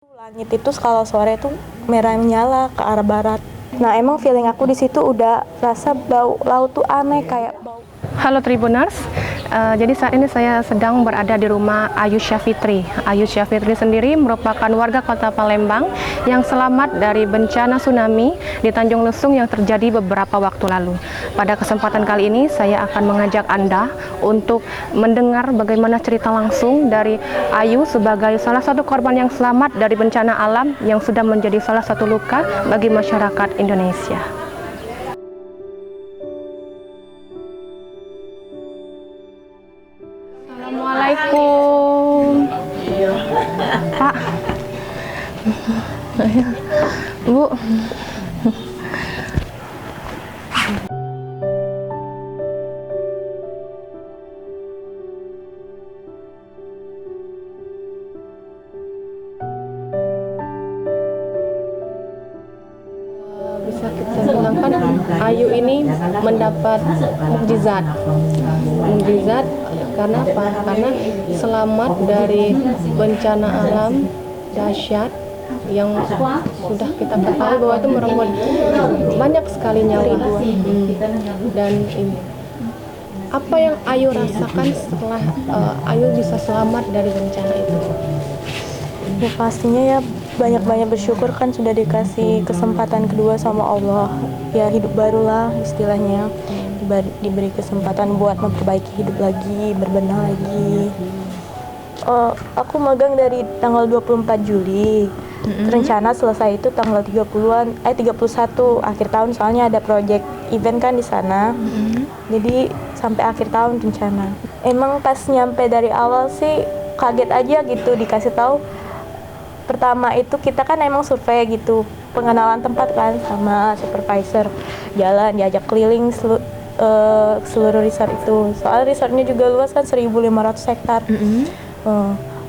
Langit itu kalau sore tuh merah menyala ke arah barat. Nah, emang feeling aku di situ udah rasa bau laut tuh aneh kayak bau. Halo Tribuners, jadi saat ini saya sedang berada di rumah Ayu Syafitri. Ayu Syafitri sendiri merupakan warga kota Palembang yang selamat dari bencana tsunami di Tanjung Lesung yang terjadi beberapa waktu lalu. Pada kesempatan kali ini saya akan mengajak Anda untuk mendengar bagaimana cerita langsung dari Ayu sebagai salah satu korban yang selamat dari bencana alam yang sudah menjadi salah satu luka bagi masyarakat Indonesia. Assalamualaikum, Pak. Bu. Bisa kita bilangkan Ayu ini mendapat mukjizat karena apa? Karena selamat dari bencana alam dahsyat yang sudah kita ketahui bahwa itu merenggut banyak sekali nyawa. Dan apa yang Ayu rasakan setelah Ayu bisa selamat dari bencana itu? Ya pastinya ya banyak-banyak bersyukur kan sudah dikasih kesempatan kedua sama Allah. Ya hidup barulah istilahnya. Diberi kesempatan buat memperbaiki hidup lagi, berbenah lagi. Aku magang dari tanggal 24 Juli. Rencana selesai itu tanggal 31 akhir tahun, soalnya ada project event kan di sana. Jadi sampai akhir tahun rencana. Emang pas nyampe dari awal sih kaget aja gitu dikasih tahu. Pertama itu kita kan emang survei gitu, pengenalan tempat kan sama supervisor, jalan diajak keliling seluruh resort itu. Soal resortnya juga luas kan 1.500 hektar.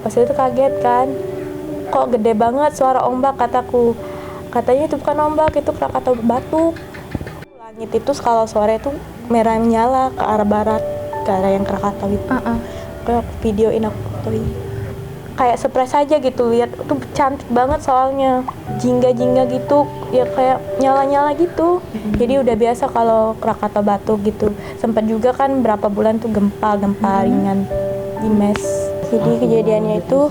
Pas itu kaget kan, kok gede banget suara ombak kataku. Katanya itu bukan ombak, itu Krakatau batu. Langit itu kalau sore itu merah menyala ke arah barat, ke arah yang Krakatau itu. Kayak videoin aku fotoin. Kayak surprise aja gitu lihat, tuh cantik banget soalnya jingga-jingga gitu ya, kayak nyala-nyala gitu. Jadi udah biasa kalau Krakatau batu gitu. Sempat juga kan berapa bulan tuh gempa ringan di MES. Jadi kejadiannya itu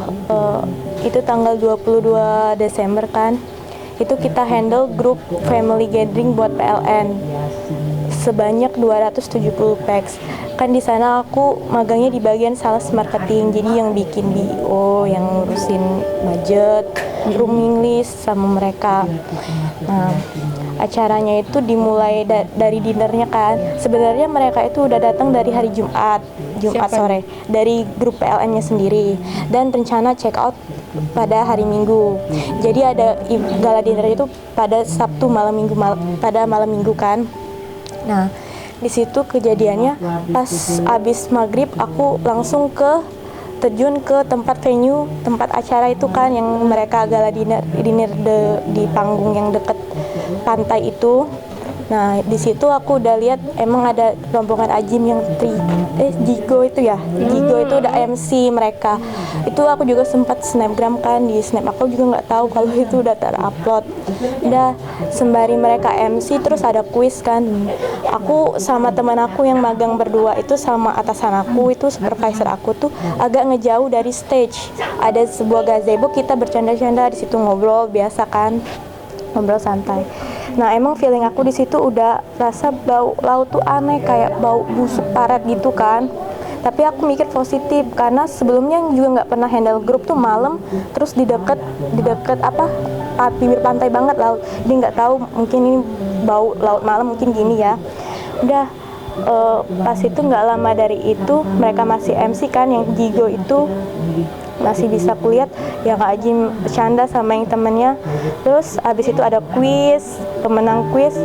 tanggal 22 Desember kan. Itu kita handle grup family gathering buat PLN sebanyak 270 packs. Kan di sana aku magangnya di bagian sales marketing, jadi yang bikin BO, yang ngurusin budget, rooming list sama mereka. Nah, acaranya itu dimulai dari dinernya kan. Sebenarnya mereka itu udah datang dari hari Jumat sore dari grup PLN-nya sendiri, dan rencana check out pada hari Minggu. Jadi ada gala dinner itu pada Sabtu malam Minggu kan. Nah, di situ kejadiannya pas abis maghrib aku langsung terjun ke tempat acara itu kan, yang mereka gala dinner di panggung yang deket pantai itu. Nah, di situ aku udah lihat emang ada rombongan Ajim yang Jigo itu ya. Jigo itu udah MC mereka. Itu aku juga sempat snapgram kan, di snap aku juga nggak tahu kalau itu udah terupload. Udah sembari mereka MC terus ada kuis kan. Aku sama teman aku yang magang berdua itu sama atasan aku itu supervisor aku tuh agak ngejauh dari stage. Ada sebuah gazebo, kita bercanda-canda di situ, ngobrol biasa kan. Ngobrol santai. Nah, emang feeling aku di situ udah rasa bau laut tuh aneh kayak bau busuk parat gitu kan. Tapi aku mikir positif karena sebelumnya juga nggak pernah handle grup tuh malam, terus di deket bibir pantai banget laut. Jadi nggak tahu mungkin ini bau laut malam mungkin gini ya. Udah pas itu nggak lama dari itu mereka masih MC kan, yang Jigo itu masih bisa kulihat yang Kak Ajim bercanda sama yang temennya. Terus abis itu ada kuis, pemenang kuis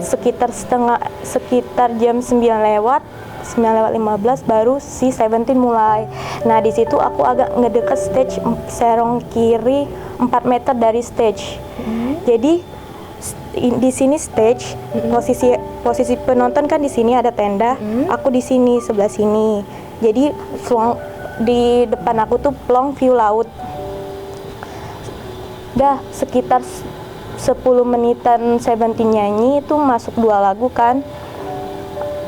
sekitar jam 9:15 baru si Seventeen mulai. Nah, di situ aku agak ngedeket stage, serong kiri 4 meter dari stage. Jadi di sini stage, posisi penonton kan di sini ada tenda, aku di sini sebelah sini. Jadi di depan aku tuh plong view laut. Udah sekitar 10 menitan Seventeen nyanyi itu masuk 2 lagu kan.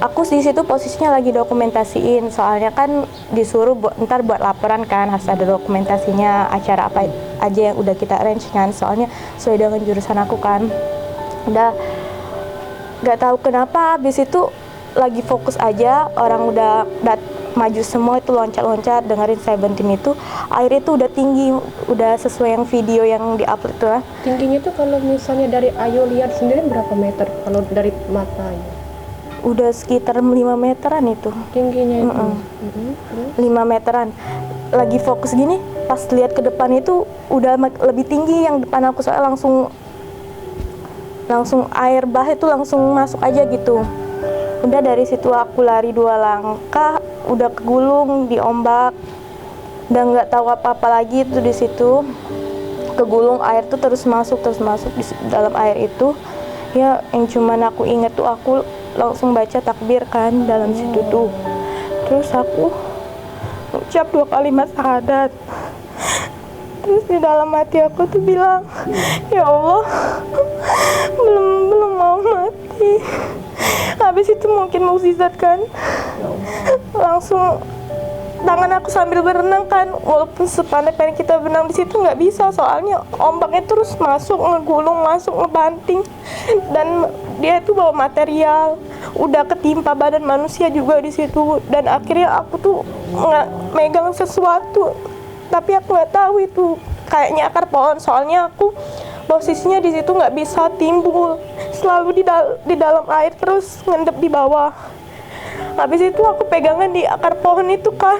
Aku di situ posisinya lagi dokumentasiin, soalnya kan disuruh ntar buat laporan kan, harus ada dokumentasinya acara apa aja yang udah kita arrange kan, soalnya sesuai dengan jurusan aku kan. Udah nggak tahu kenapa habis itu lagi fokus aja, orang udah maju semua itu loncat-loncat dengerin Seventeen itu, air itu udah tinggi, udah sesuai yang video yang diupload tuh lah. Tingginya tuh kalau misalnya dari Ayu lihat sendiri berapa meter kalau dari mata Ayu? Udah sekitar 5 meteran itu Tingginya itu. 5 meteran. Lagi fokus gini, pas lihat ke depan itu udah lebih tinggi yang depan aku, soalnya langsung air bah itu langsung masuk aja gitu. Udah dari situ aku lari 2 langkah udah kegulung di ombak, udah nggak tahu apa-apa lagi itu di situ, kegulung, air tuh terus masuk di dalam air itu ya. Yang cuman aku inget tuh aku langsung baca takbir kan dalam situ tuh, terus aku ucap 2 kalimat syahadat. Terus di dalam hati aku tuh bilang, ya Allah, belum mau mati. Habis itu mungkin mukjizat kan, langsung tangan aku sambil berenang kan, walaupun sepandai-pandai kita berenang di situ nggak bisa, soalnya ombaknya terus masuk, ngegulung, masuk, ngebanting, dan dia itu bawa material, udah ketimpa badan manusia juga di situ, dan akhirnya aku tuh megang sesuatu, tapi aku nggak tahu itu kayaknya akar pohon, soalnya aku posisinya di situ nggak bisa timbul, selalu di dalam air terus ngendep di bawah. Habis itu aku pegangan di akar pohon itu kan,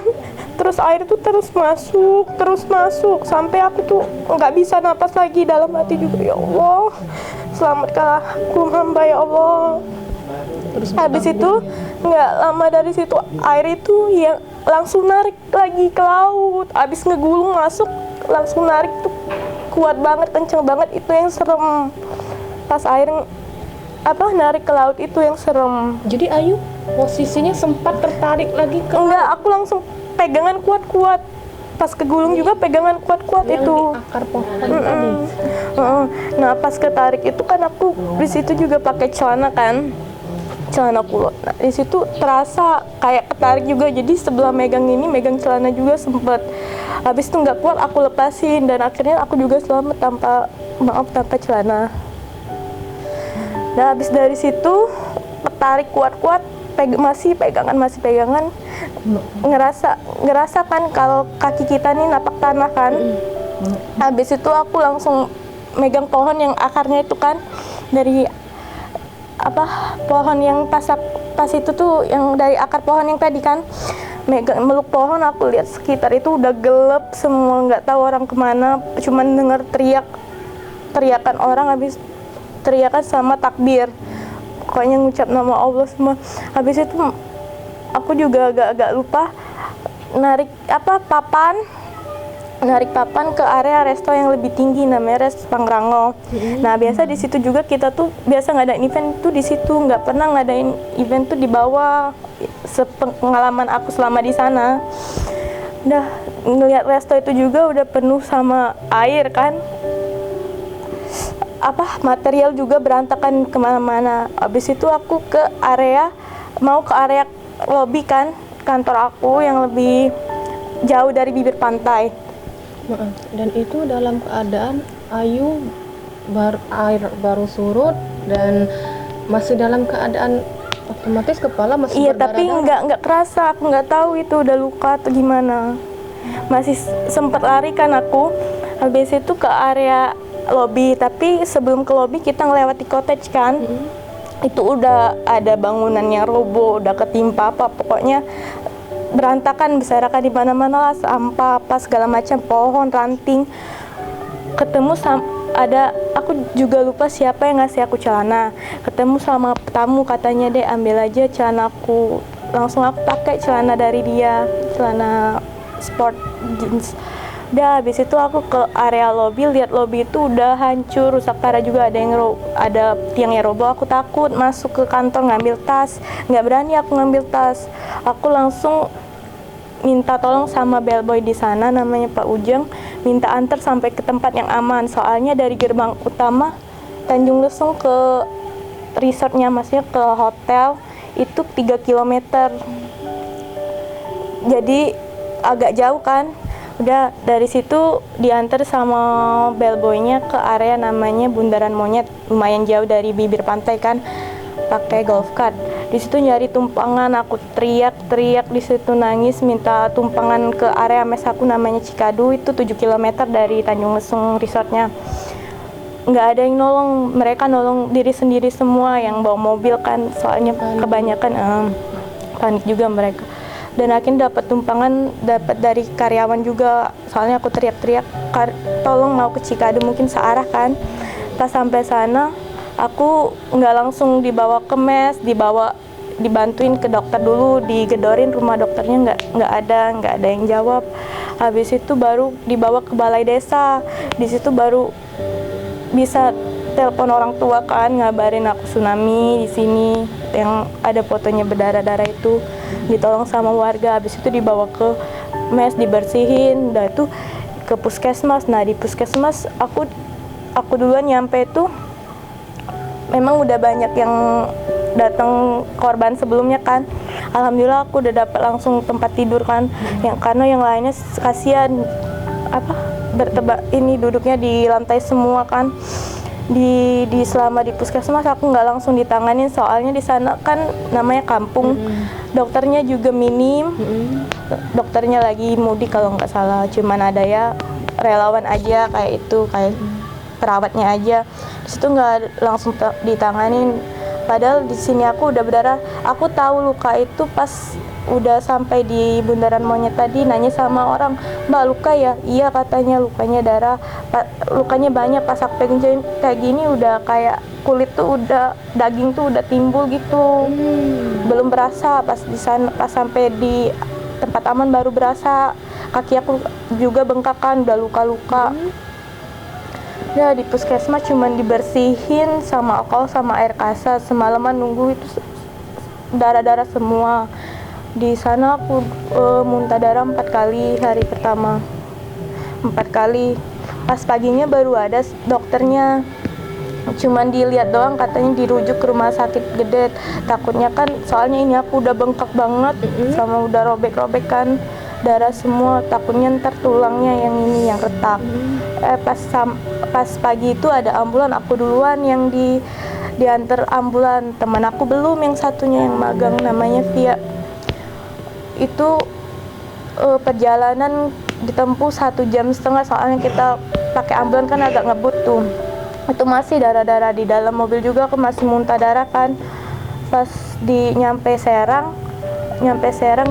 terus air itu terus masuk sampai aku tuh nggak bisa napas lagi. Dalam hati juga, ya Allah, selamatkanlah aku hamba ya Allah. Terus habis itu nggak lama dari situ air itu yang langsung narik lagi ke laut. Habis ngegulung masuk langsung narik tuh kuat banget, kenceng banget, itu yang serem. Pas air narik ke laut itu yang serem. Jadi Ayu posisinya sempat tertarik lagi ke enggak, aku langsung pegangan kuat-kuat. Pas kegulung juga pegangan kuat-kuat yang itu. di akar pohon tadi. Nah, pas ketarik itu kan aku di situ juga pakai celana kan. Celana kulot. Nah, di situ terasa kayak ketarik juga. Jadi sebelah megang celana juga sempet. Habis itu nggak kuat aku lepasin, dan akhirnya aku juga selamat tanpa celana. Nah, habis dari situ ketarik kuat-kuat, masih pegangan, ngerasa kan kalau kaki kita nih napak tanah kan. Habis itu aku langsung megang pohon yang akarnya itu kan, dari pohon yang pas itu tuh, yang dari akar pohon yang tadi kan, meluk pohon. Aku lihat sekitar itu udah gelap semua, nggak tahu orang kemana, cuman dengar teriakan orang, habis teriakan sama takbir, pokoknya ngucap nama Allah semua. Habis itu aku juga agak lupa narik papan ke area resto yang lebih tinggi, namanya Resto Pangrango. Nah, biasa di situ juga kita tuh biasa ngadain event tuh di situ, nggak pernah ngadain event tuh di bawah. Sepengalaman aku selama di sana, udah ngeliat resto itu juga udah penuh sama air kan, material juga berantakan kemana-mana. Habis itu aku mau ke area lobi kan, kantor aku yang lebih jauh dari bibir pantai. Dan itu dalam keadaan Ayu air baru surut dan masih dalam keadaan otomatis kepala masih iya, tapi nggak kerasa, aku nggak tahu itu udah luka atau gimana. Masih sempat lari kan aku, habis itu ke area lobi, tapi sebelum ke lobi kita ngelewati cottage kan. Itu udah ada bangunan yang roboh, udah ketimpa pokoknya berantakan, berserakan di mana-mana lah, sampah segala macam, pohon, ranting. Ketemu aku juga lupa siapa yang ngasih aku celana. Ketemu sama tamu, katanya deh ambil aja celanaku. Langsung aku pakai celana dari dia, celana sport jeans. Udah, habis itu aku ke area lobi, lihat lobi itu udah hancur, rusak parah juga, ada tiangnya roboh. Aku takut masuk ke kantor ngambil tas, nggak berani aku ngambil tas. Aku langsung minta tolong sama bellboy di sana namanya Pak Ujang, minta antar sampai ke tempat yang aman. Soalnya dari gerbang utama Tanjung Lesung ke resortnya, maksudnya ke hotel itu 3 kilometer. Jadi agak jauh kan. Udah dari situ diantar sama bellboynya ke area namanya Bundaran Monyet, lumayan jauh dari bibir pantai kan, pakai golf cart. Di situ nyari tumpangan, aku teriak-teriak di situ, nangis minta tumpangan ke area mes aku namanya Cikadu, itu 7 km dari Tanjung Lesung resortnya. Nggak ada yang nolong, mereka nolong diri sendiri semua yang bawa mobil kan, soalnya kebanyakan panik juga mereka. Dan akhirnya dapat tumpangan, dapat dari karyawan juga, soalnya aku teriak-teriak tolong mau ke Cikadu, mungkin searah kan. Pas sampai sana aku nggak langsung dibawa ke mes, dibantuin ke dokter dulu, digedorin, rumah dokternya nggak ada yang jawab. Habis itu baru dibawa ke balai desa, di situ baru bisa telepon orang tua kan, ngabarin aku tsunami di sini yang ada fotonya berdarah-darah itu, ditolong sama warga. Habis itu dibawa ke mes, dibersihin, udah itu ke puskesmas. Nah di puskesmas aku duluan nyampe itu memang udah banyak yang datang korban sebelumnya kan. Alhamdulillah aku udah dapat langsung tempat tidur kan, karena yang lainnya kasihan duduknya di lantai semua kan. Selama di puskesmas aku nggak langsung ditanganin, soalnya di sana kan namanya kampung, dokternya juga minim, dokternya lagi mudik kalau nggak salah, cuman ada ya relawan aja kayak perawatnya aja. Di situ nggak langsung ditanganin, padahal di sini aku udah berdarah. Aku tahu luka itu pas udah sampai di Bundaran Monyet tadi, nanya sama orang, "Mbak luka ya?" Iya katanya, lukanya darah, lukanya banyak. Pas aku pegang kayak gini udah kayak kulit tuh udah, daging tuh udah timbul gitu. Belum berasa, pas di sana, pas sampai di tempat aman baru berasa. Kaki aku juga bengkak kan, udah luka-luka. Ya di puskesmas cuman dibersihin sama alkohol sama air kasar, semalaman nunggu itu darah-darah semua. Di sana aku muntah darah 4 kali hari pertama, 4 kali. Pas paginya baru ada dokternya, cuman dilihat doang, katanya dirujuk ke rumah sakit gede. Takutnya kan, soalnya ini aku udah bengkak banget, sama udah robek-robek kan, darah semua, takutnya ntar tulangnya yang ini yang retak. Pas pagi itu ada ambulan, aku duluan yang diantar ambulan, teman aku belum, yang satunya yang magang namanya Via. Itu perjalanan ditempuh 1,5 jam, soalnya kita pakai ambulan kan agak ngebut tuh. Itu masih darah-darah di dalam mobil juga, aku masih muntah darah kan. Pas nyampe Serang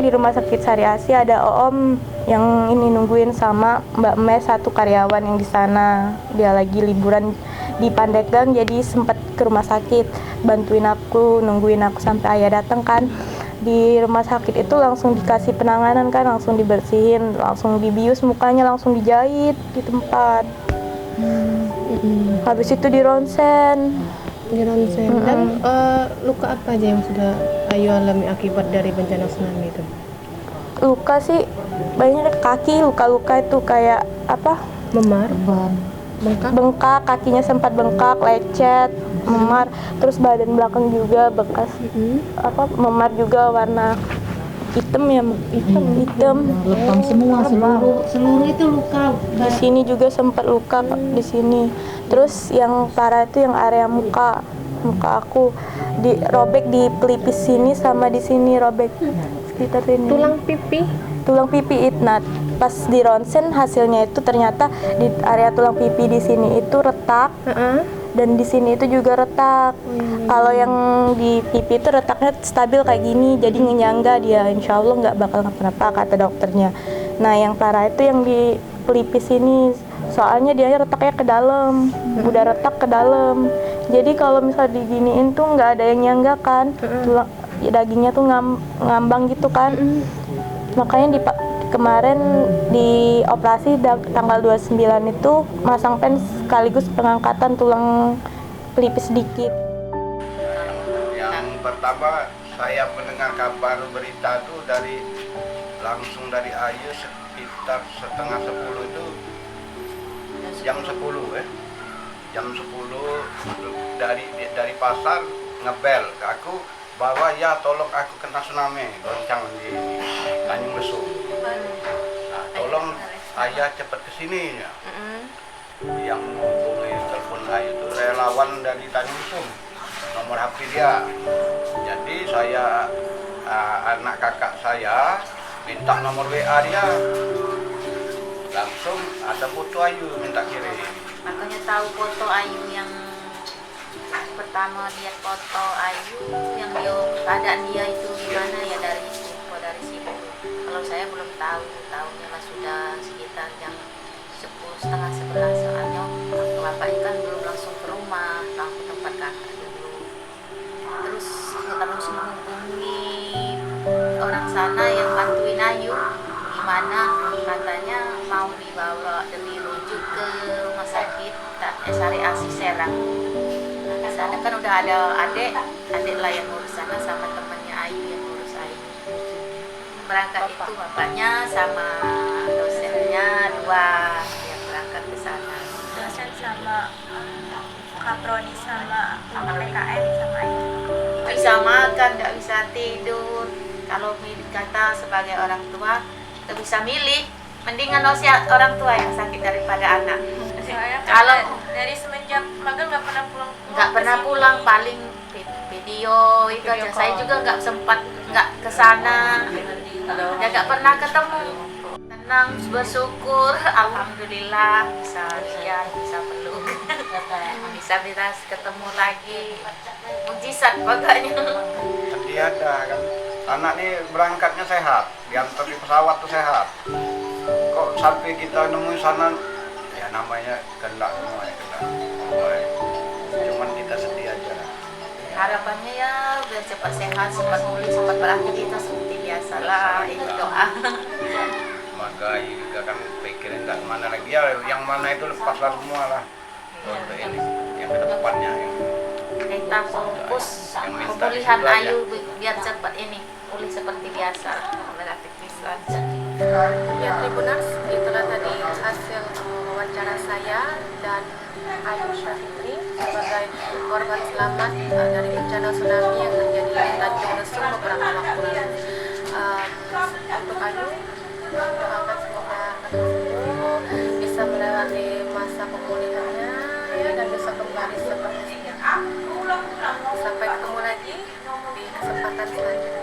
di rumah sakit Sari Asi ada Om yang ini nungguin sama Mbak Mes, satu karyawan yang di sana. Dia lagi liburan di Pandeglang, jadi sempat ke rumah sakit bantuin aku, nungguin aku sampai ayah datang kan. Di rumah sakit itu langsung dikasih penanganan kan, langsung dibersihin, langsung dibius mukanya, langsung dijahit di tempat. Habis itu di ronsen. Dan luka apa aja yang sudah Ayu alami akibat dari bencana tsunami itu? Luka sih banyak, kaki luka-luka itu kayak Memar, bengkak, kakinya sempat bengkak, lecet, memar, terus badan belakang juga bekas memar juga, warna hitam ya, hitam. Lebam semua, seluruh itu luka. Di sini juga sempat luka di sini. Terus yang parah itu yang area muka aku robek di pelipis sini sama di sini robek sekitar sini. Tulang pipi itu. Nah, pas di ronsen hasilnya itu ternyata di area tulang pipi di sini itu retak. Dan di sini itu juga retak. Kalau yang di pipi itu retaknya stabil kayak gini, jadi nyangga dia, insya Allah nggak bakal kenapa-napa kata dokternya. Nah yang parah itu yang di pelipis ini, soalnya dia retaknya ke dalam, udah retak ke dalam. Jadi kalau misal diginiin tuh nggak ada yang nyangga kan, tulang dagingnya tuh ngambang gitu kan. Makanya kemarin di operasi tanggal 29 itu masang pen sekaligus pengangkatan tulang pelipis sedikit. Yang pertama saya mendengar kabar berita itu dari langsung dari Ayu sekitar setengah 10 itu jam 10 ya. Jam 10 dari pasar ngebel ke aku bahwa ya tolong aku kena tsunami goncang di Tanjung Lesung. Nah, tolong ayah cepat ke sini ya. Yang menghubungi telepon Ayu itu relawan dari Tanjung Lesung, nomor HP dia. Jadi saya anak kakak saya minta nomor WA dia, langsung ada foto Ayu minta kirim. Makanya tahu foto Ayu yang pertama lihat foto Ayu yang keadaan dia itu gimana ya dari info dari situ. Kalau saya belum tahu, tahunya lah sudah sekitar jam 10 setengah 11 soalnya bapaknya kan belum langsung ke rumah, langsung ke tempat kakak dulu. Terus menghubungi orang sana yang bantuin Ayu, gimana katanya mau dibawa dan dirujuk ke rumah sakit Syariah Serang. Di sana kan udah ada adik lah yang ngurus sana sama temannya Ayu yang ngurus Ayu. Berangkat itu bapaknya sama dosennya dua yang berangkat ke sana. Dosen sama kaprodi sama PKN sama Ayu. Bisa makan, nggak bisa tidur. Kalau kata sebagai orang tua, kita bisa milih. Mendingan usia orang tua yang sakit daripada anak. Kalau dari semenjak magang nggak pernah pulang. Nggak pernah pulang, paling video itu aja. Saya juga nggak sempat nggak kesana. Ya nggak pernah ketemu. Tenang, bersyukur, alhamdulillah bisa lihat, bisa peluk, bisa ketemu lagi. Mujizat pokoknya. Tadi ada kan, anak nih berangkatnya sehat, diantar di pesawat tuh sehat. Kok sampai kita nemuin sana, ya namanya kehendak semua ya, kehendak Allah. Cuman kita sedih aja. Harapannya ya biar cepat sehat, cepat pulih, cepat beraktivitas seperti biasalah. Itu doa. Maka juga kan pikirin nggak mana lagi ya, yang mana itu lepaslah semua lah untuk ini, yang kedepannya yang Kita fokus yang minta pemulihan itu aja. Ayu biar cepat ini pulih seperti biasa, beraktivitas. Ya Tribuners, itulah tadi hasil wawancara saya dan Ayu Syafitri sebagai korban selamat dari bencana tsunami yang terjadi di Tanjung Lesung beberapa waktu lalu. Untuk Ayu, doakan semoga akan sembuh, bisa melewati masa pemulihannya ya, dan bisa kembali seperti semula. Sampai ketemu lagi di kesempatan selanjutnya.